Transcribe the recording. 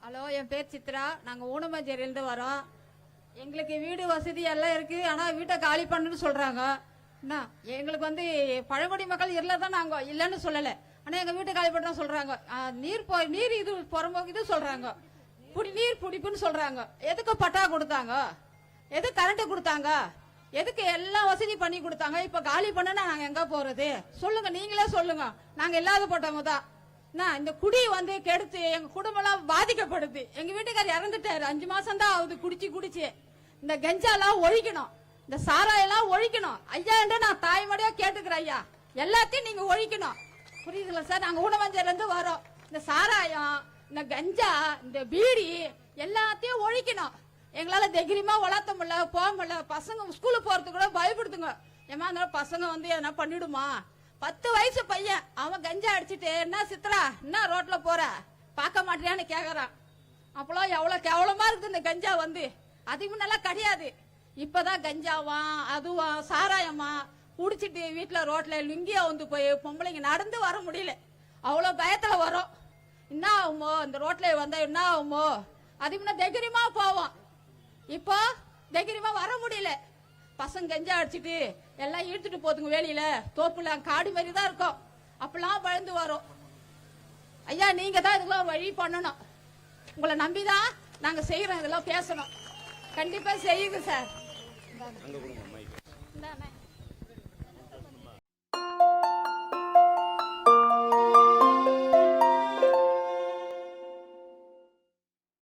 Hello, என் பேர் சித்ரா. நாங்கள் ஊனமஞ்சேரியிலேருந்து வரோம். எங்களுக்கு வீடு வசதி எல்லாம் இருக்கு. ஆனால் வீட்டை காலி பண்ணுன்னு சொல்றாங்க. என்ன எங்களுக்கு வந்து பழங்குடி மக்கள் இல்லை தான், நாங்கள் இல்லைன்னு சொல்லலை. ஆனால் எங்கள் வீட்டை காலி பண்ண சொல்றாங்க. நீர் இது புறம்போக்கு இது சொல்றாங்க. நீர் பிடிப்புன்னு சொல்றாங்க. எதுக்கு பட்டா கொடுத்தாங்க? எது கரண்ட் கொடுத்தாங்க? எதுக்கு எல்லாம் வசதி பண்ணி கொடுத்தாங்க? இப்ப காலி பண்ணா நாங்க எங்க போறது? சொல்லுங்க, நீங்களே சொல்லுங்க. நாங்க இல்லாத போட்டவங்க தான். இந்த குடி வந்து கெடுத்து எங்க குடும்பம் எல்லாம் பாதிக்கப்படுது. எங்க வீட்டுக்காரர் இறந்துட்டாரு. 5 மாசம் தான் ஆகுது குடிச்சு. இந்த கஞ்சாலாம் ஒழிக்கணும், இந்த சாராயெல்லாம் ஒழிக்கணும். ஐயா என்று நான் தாய்மடியா கேட்டுக்கிறேன். ஐயா, எல்லாத்தையும் நீங்க ஒழிக்கணும். புரியுதுல சார்? நாங்க ஊனமஞ்சேரில இருந்து வரோம். இந்த சாராயம், இந்த கஞ்சா, இந்த பீடி எல்லாத்தையும் ஒழிக்கணும். எங்களால தைரியமா வளர்த்த முடியல, போக முடியல. பசங்க ஸ்கூலுக்கு போறதுக்கு கூட பயப்படுத்துங்க. ஏமா இருந்தாலும் பசங்க வந்து எதனா பண்ணிடுமா? 10 வயசு பையன் அவன் கஞ்சா அடிச்சுட்டு, என்ன சித்ரா என்ன ரோட்ல போற, பார்க்க மாட்டியான்னு கேக்குறான். அப்பெல்லாம் எவ்வளவு கேவலமா இருக்கு இந்த கஞ்சா வந்து. அதுக்கு முன்னெல்லாம் கிடையாது. இப்பதான் கஞ்சாவா அதுவா சாராயமா குடிச்சிட்டு வீட்டுல ரோட்ல லுங்கியா வந்து போய் பொம்பளைங்க நடந்து வர முடியல. அவ்வளவு பயத்துல வரும். என்ன ஆகுமோ இந்த ரோட்ல வந்தா, என்ன ஆகுமோ? அதுக்கு முன்ன தைரியமா போவோம். இப்போ தைரியமா வர முடியல. பசங்க கஞ்சா அடிச்சுட்டு எல்லாம் இழுத்துட்டு போதுங்க. வெளியில தோப்புல காடு மாதிரி தான் இருக்கும். அப்பெல்லாம் வளர்ந்து வரும். ஐயா, நீங்க தான் இதெல்லாம் வழி பண்ணணும். உங்களை நம்பிதான் நாங்க செய்யறோம். இதெல்லாம் பேசணும். கண்டிப்பா செய்யுங்க சார்.